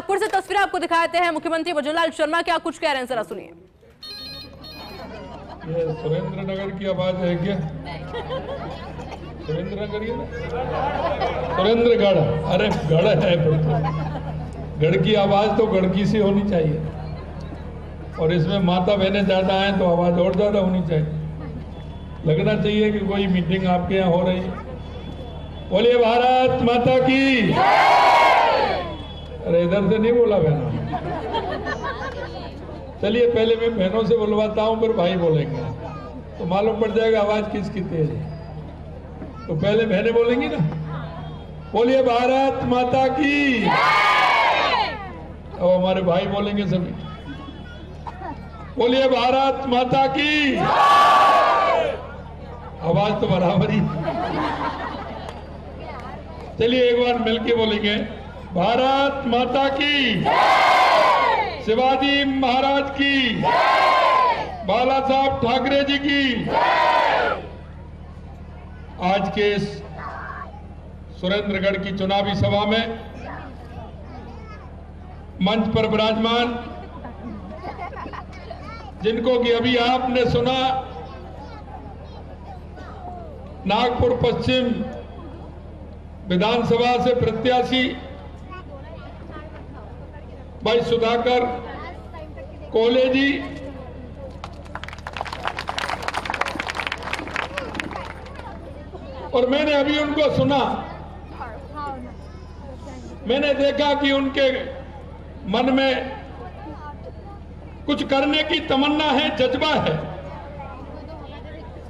नागपुर से तस्वीरें आपको दिखाते हैं। मुख्यमंत्री भजनलाल शर्मा क्या कुछ कह रहे हैं, जरा सुनिए। ये सुरेंद्र नगर की आवाज है क्या? सुरेंद्र नगर ही है ना? सुरेंद्रगढ़, अरे गढ़ है बिल्कुल। गढ़ की आवाज तो गढ़ की सी होनी चाहिए, और इसमें माता बहनें ज्यादा हैं तो आवाज और ज्यादा होनी चाहिए। लगना चाहिए कि कोई मीटिंग आपके यहाँ हो रही है। बोलिए भारत माता की। अरे इधर से नहीं बोला बहनों। चलिए पहले मैं बहनों से बुलवाता हूं, फिर भाई बोलेंगे तो मालूम पड़ जाएगा आवाज किसकी तेज है। तो पहले बहनें बोलेंगी ना। बोलिए भारत माता की। और हमारे भाई बोलेंगे सभी। बोलिए भारत माता की। आवाज तो बराबर ही। चलिए एक बार मिलके बोलेंगे, भारत माता की, शिवाजी महाराज की, बाला साहब ठाकरे जी की। आज के इस सुरेंद्रगढ़ की चुनावी सभा में मंच पर विराजमान, जिनको कि अभी आपने सुना, नागपुर पश्चिम विधानसभा से प्रत्याशी भाई सुधाकर कोले जी, और मैंने अभी उनको सुना, मैंने देखा कि उनके मन में कुछ करने की तमन्ना है, जज्बा है।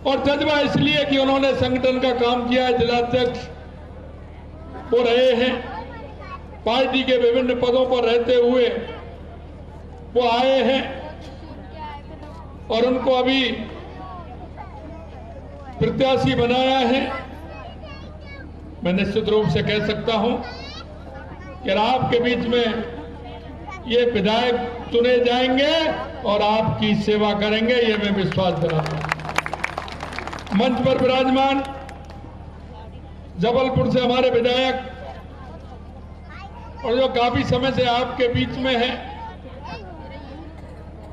और जज्बा इसलिए कि उन्होंने संगठन का काम किया है, जिलाध्यक्ष वो रहे हैं, पार्टी के विभिन्न पदों पर रहते हुए वो आए हैं, और उनको अभी प्रत्याशी बनाया है। मैं निश्चित रूप से कह सकता हूं कि आपके बीच में ये विधायक चुने जाएंगे और आपकी सेवा करेंगे, ये मैं विश्वास दिलाता हूं। मंच पर विराजमान जबलपुर से हमारे विधायक, और जो काफी समय से आपके बीच में है,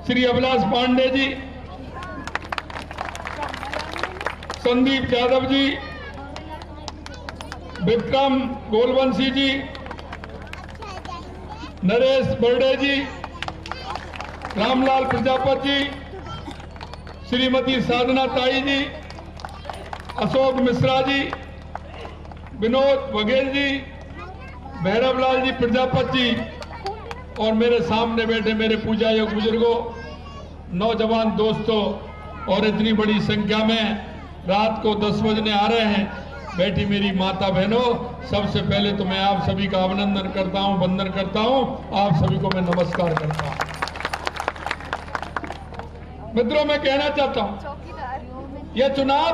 श्री अभिलाष पांडे जी, संदीप यादव जी, विक्रम गोलवंशी जी, नरेश बर्डे जी, रामलाल प्रजापति जी, श्रीमती साधना ताई जी, अशोक मिश्रा जी, विनोद बघेल जी, भैरवलाल जी प्रजापति जी, और मेरे सामने बैठे मेरे पूजा योग बुजुर्गों, नौजवान दोस्तों, और इतनी बड़ी संख्या में रात को 10 बजने आ रहे हैं बैठी मेरी माता बहनों, सबसे पहले तो मैं आप सभी का अभिनंदन करता हूं, वंदन करता हूं, आप सभी को मैं नमस्कार करता हूं। मित्रों, मैं कहना चाहता हूं, यह चुनाव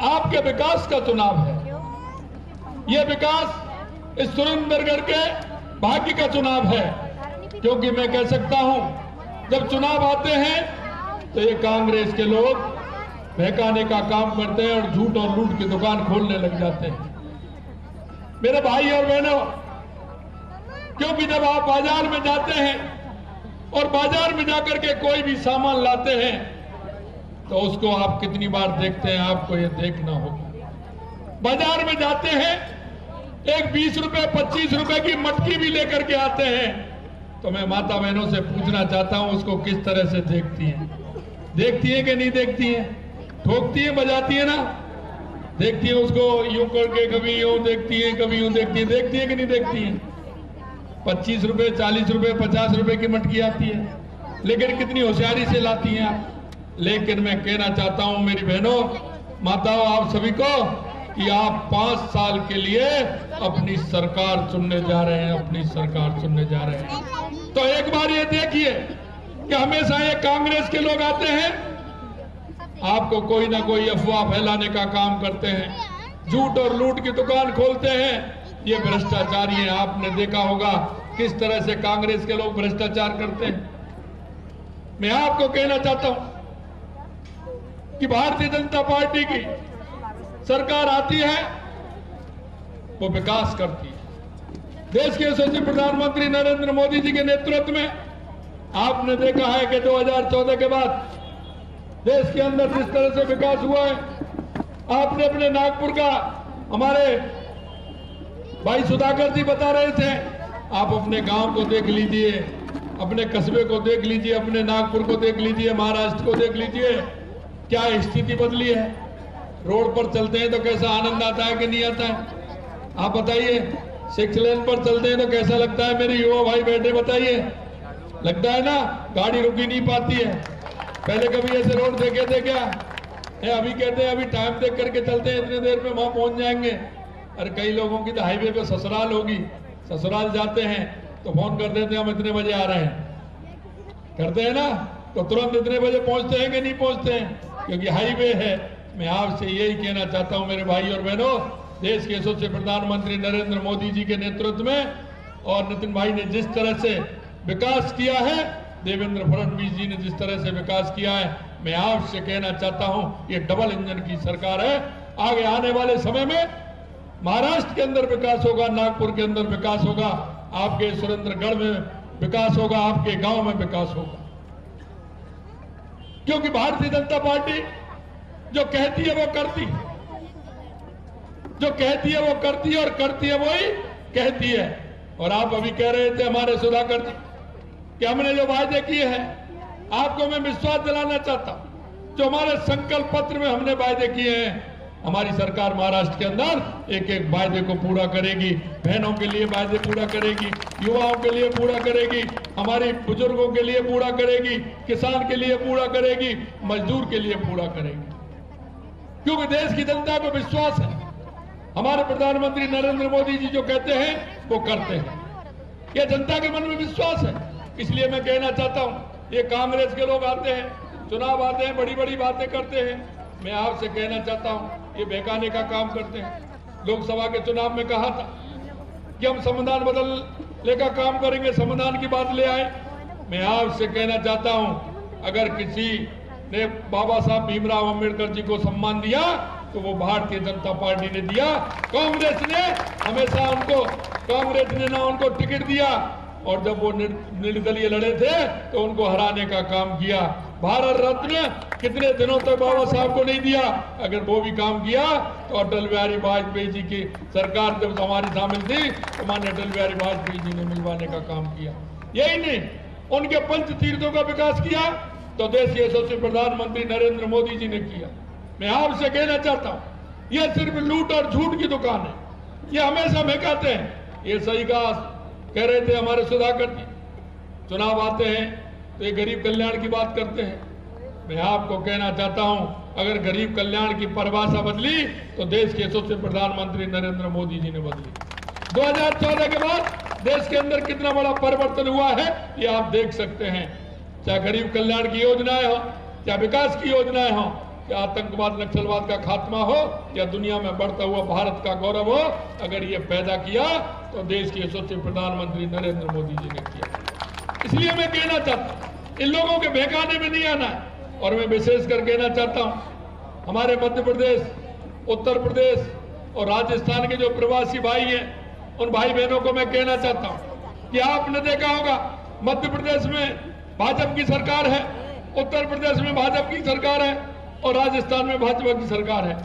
आपके विकास का चुनाव है। यह विकास इस सुरेंद्रगढ़ के भाग्य का चुनाव है, क्योंकि मैं कह सकता हूं, जब चुनाव आते हैं तो ये कांग्रेस के लोग बहकाने का काम करते हैं और झूठ और लूट की दुकान खोलने लग जाते हैं। मेरे भाई और बहनों, क्योंकि जब आप बाजार में जाते हैं और बाजार में जाकर के कोई भी सामान लाते हैं तो उसको आप कितनी बार देखते हैं, आपको ये देखना होगा। बाजार में जाते हैं, एक 20 रुपए 25 रुपए की मटकी भी लेकर के आते हैं, तो मैं माता बहनों से पूछना चाहता हूं, उसको किस तरह से देखती हैं? देखती है कि नहीं देखती है? ठोकती है, बजाती है ना? देखती है उसको यूं करके, कभी यूं देखती है, कभी यूं देखती है कि नहीं देखती है? 25 रुपए 40 रुपए 50 रुपए की मटकी आती है, लेकिन कितनी होशियारी से लाती हैं आप। लेकिन मैं कहना चाहता हूं मेरी बहनों, माताओं, आप सभी को कि आप 5 साल के लिए अपनी सरकार चुनने जा रहे हैं, अपनी सरकार चुनने जा रहे हैं। तो एक बार ये देखिए कि हमेशा ये कांग्रेस के लोग आते हैं, आपको कोई ना कोई अफवाह फैलाने का काम करते हैं, झूठ और लूट की दुकान खोलते हैं। ये भ्रष्टाचारी है। आपने देखा होगा किस तरह से कांग्रेस के लोग भ्रष्टाचार करते हैं। मैं आपको कहना चाहता हूं कि भारतीय जनता पार्टी की सरकार आती है, वो विकास करती है। देश के यशस्वी प्रधानमंत्री नरेंद्र मोदी जी के नेतृत्व में आपने देखा है कि 2014 के बाद देश के अंदर जिस तरह से विकास हुआ है, आपने अपने नागपुर का, हमारे भाई सुधाकर जी बता रहे थे, आप अपने गांव को देख लीजिए, अपने कस्बे को देख लीजिए, अपने नागपुर को देख लीजिए, महाराष्ट्र को देख लीजिए, क्या स्थिति बदली है। रोड पर चलते हैं तो कैसा आनंद आता है कि नहीं आता है, आप बताइए। 6 लेन पर चलते हैं तो कैसा लगता है, मेरे युवा भाई बैठे, बताइए। लगता है ना, गाड़ी रुक ही नहीं पाती है। पहले कभी ऐसे रोड देखे थे क्या? अभी कहते हैं अभी टाइम देख करके चलते हैं, इतने देर में वहां पहुंच जाएंगे। और कई लोगों की तो हाईवे पे ससुराल होगी, ससुराल जाते हैं तो फोन कर देते हैं हम इतने बजे आ रहे हैं, करते हैं ना, तो तुरंत इतने बजे पहुंचते हैं कि नहीं पहुंचते हैं, क्योंकि हाईवे है। मैं आपसे यही कहना चाहता हूं मेरे भाई और बहनों, देश के यशस्वी प्रधानमंत्री नरेंद्र मोदी जी के नेतृत्व में और नितिन भाई ने जिस तरह से विकास किया है, देवेंद्र फडणवीस जी ने जिस तरह से विकास किया है, मैं आपसे कहना चाहता हूं ये डबल इंजन की सरकार है। आगे आने वाले समय में महाराष्ट्र के अंदर विकास होगा, नागपुर के अंदर विकास होगा, आपके सुरेंद्रगढ़ में विकास होगा, आपके गांव में विकास होगा। क्योंकि भारतीय जनता पार्टी जो कहती है वो करती है, जो कहती है वो करती है, और करती है वही कहती है। और आप अभी कह रहे थे हमारे सुधाकर जी कि हमने जो वायदे किए हैं, आपको मैं विश्वास दिलाना चाहता हूं, जो हमारे संकल्प पत्र में हमने वायदे किए हैं, हमारी सरकार महाराष्ट्र के अंदर एक एक वायदे को पूरा करेगी। बहनों के लिए वायदे पूरा करेगी, युवाओं के लिए पूरा करेगी, हमारे बुजुर्गों के लिए पूरा करेगी, किसान के लिए पूरा करेगी, मजदूर के लिए पूरा करेगी। क्योंकि देश की जनता को विश्वास है, हमारे प्रधानमंत्री नरेंद्र मोदी जी जो कहते हैं वो करते हैं, यह जनता के मन में विश्वास है। इसलिए मैं कहना चाहता हूं, ये कांग्रेस के लोग आते हैं, चुनाव आते हैं, बड़ी बड़ी बातें करते हैं, मैं आपसे कहना चाहता हूं ये बहकाने का काम करते हैं। लोकसभा के चुनाव में कहा था कि हम संविधान बदलने का काम करेंगे, संविधान की बात ले आए। मैं आपसे कहना चाहता हूं, अगर किसी ने बाबा साहब भीमराव अंबेडकर जी को सम्मान दिया तो वो भारतीय जनता पार्टी ने दिया। कांग्रेस ने हमेशा उनको, कांग्रेस ने ना उनको टिकट दिया, और जब वो निर्दलीय लड़े थे तो उनको हराने का काम किया। भारत रत्न कितने दिनों तक बाबा साहब को नहीं दिया, अगर वो भी काम किया तो अटल बिहारी वाजपेयी जी की सरकार जब हमारी शामिल थी तो माननीय अटल बिहारी वाजपेयी जी ने मिलवाने का काम किया। यही नहीं, उनके पंच तीर्थों का विकास किया तो देश के यशस्वी प्रधानमंत्री नरेंद्र मोदी जी ने किया। मैं आपसे कहना चाहता हूं, यह सिर्फ लूट और झूठ की दुकान है, ये हमेशा महकाते हैं। ये सही कह रहे थे हमारे सुधाकर जी, चुनाव आते हैं तो ये गरीब कल्याण की बात करते हैं। मैं आपको कहना चाहता हूं, अगर गरीब कल्याण की परिभाषा बदली तो देश के यशस्वी प्रधानमंत्री नरेंद्र मोदी जी ने बदली। 2014 के बाद देश के अंदर कितना बड़ा परिवर्तन हुआ है ये आप देख सकते हैं। चाहे गरीब कल्याण की योजनाएं हो, चाहे विकास की योजनाएं हो, या आतंकवाद नक्सलवाद का खात्मा हो, या दुनिया में बढ़ता हुआ भारत का गौरव हो, अगर ये पैदा किया तो देश के यशस्वी प्रधानमंत्री नरेंद्र मोदी जी ने किया। इसलिए मैं कहना चाहता हूं, इन लोगों के बहकाने में नहीं आना है। और मैं विशेषकर कहना चाहता हूं, हमारे मध्य प्रदेश, उत्तर प्रदेश और राजस्थान के जो प्रवासी भाई हैं, उन भाई बहनों को मैं कहना चाहता हूं कि आपने देखा होगा मध्य प्रदेश में भाजपा की सरकार है, उत्तर प्रदेश में भाजपा की सरकार है और राजस्थान में भाजपा की सरकार है।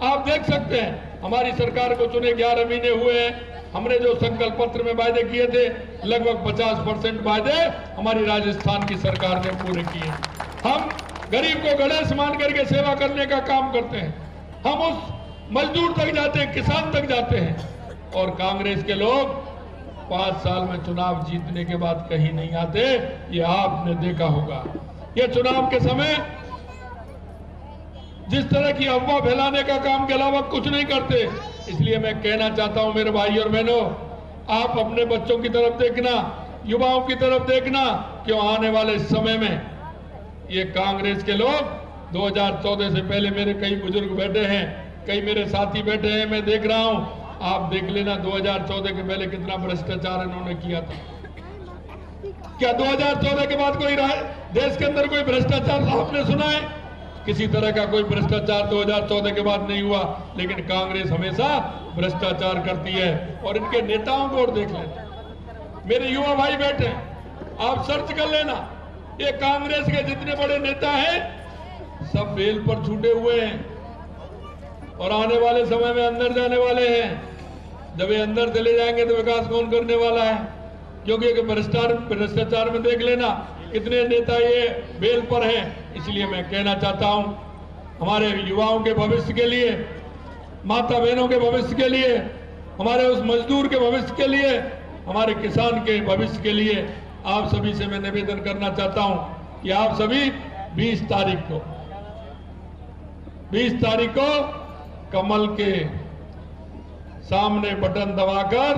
आप देख सकते हैं हमारी सरकार को चुने 11 महीने हुए हैं, हमने जो संकल्प पत्र में वायदे किए थे लगभग 50% वायदे हमारी राजस्थान की सरकार ने पूरे किए। हम गरीब को गणेश मान करके सेवा करने का काम करते हैं, हम उस मजदूर तक जाते हैं, किसान तक जाते हैं। और कांग्रेस के लोग 5 साल में चुनाव जीतने के बाद कहीं नहीं आते, ये आपने देखा होगा। ये चुनाव के समय जिस तरह की अफवाह फैलाने का काम के अलावा कुछ नहीं करते। इसलिए मैं कहना चाहता हूं मेरे भाई और बहनों, आप अपने बच्चों की तरफ देखना, युवाओं की तरफ देखना, क्यों आने वाले समय में ये कांग्रेस के लोग 2014 से पहले, मेरे कई बुजुर्ग बैठे हैं, कई मेरे साथी बैठे हैं, मैं देख रहा हूं, आप देख लेना 2014 के पहले कितना भ्रष्टाचार इन्होंने किया था। क्या 2014 के बाद कोई देश के अंदर कोई भ्रष्टाचार आपने सुना है? किसी तरह का कोई भ्रष्टाचार 2014 के बाद नहीं हुआ। लेकिन कांग्रेस हमेशा भ्रष्टाचार करती है और इनके नेताओं को और देख लेते हैं। मेरे युवा भाई बैठे हैं, आप सर्च कर लेना, ये कांग्रेस के जितने बड़े नेता हैं सब बेल पर छूटे हुए हैं और आने वाले समय में अंदर जाने वाले हैं। जब ये अंदर चले जाएंगे तो विकास कौन करने वाला है? क्योंकि भ्रष्टाचार में देख लेना कितने नेता ये बेल पर हैं। इसलिए मैं कहना चाहता हूं, हमारे युवाओं के भविष्य के लिए, माता बहनों के भविष्य के लिए, हमारे उस मजदूर के भविष्य के लिए, हमारे किसान के भविष्य के लिए आप सभी से मैं निवेदन करना चाहता हूं कि आप सभी 20 तारीख को कमल के सामने बटन दबाकर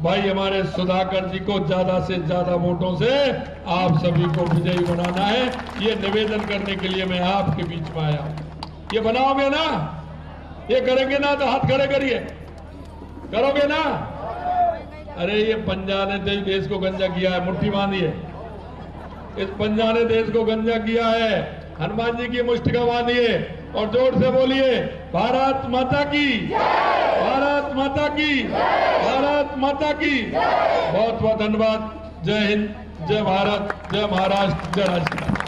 भाई हमारे सुधाकर जी को ज्यादा से ज्यादा वोटों से आप सभी को विजयी बनाना है। ये निवेदन करने के लिए मैं आपके बीच में आया हूं। ये बनाओगे ना? ये करेंगे ना? तो हाथ खड़े करिए। करोगे ना? अरे ये पंजा ने देश को गंजा किया है, मुट्ठी बांधिए। इस पंजा ने देश को गंजा किया है। हनुमान जी की मुष्टिका बांधिए और जोर से बोलिए, भारत माता की, भारत माता की, भारत माता की। बहुत बहुत धन्यवाद। जय हिंद, जय भारत, जय महाराष्ट्र, जय राजस्थान।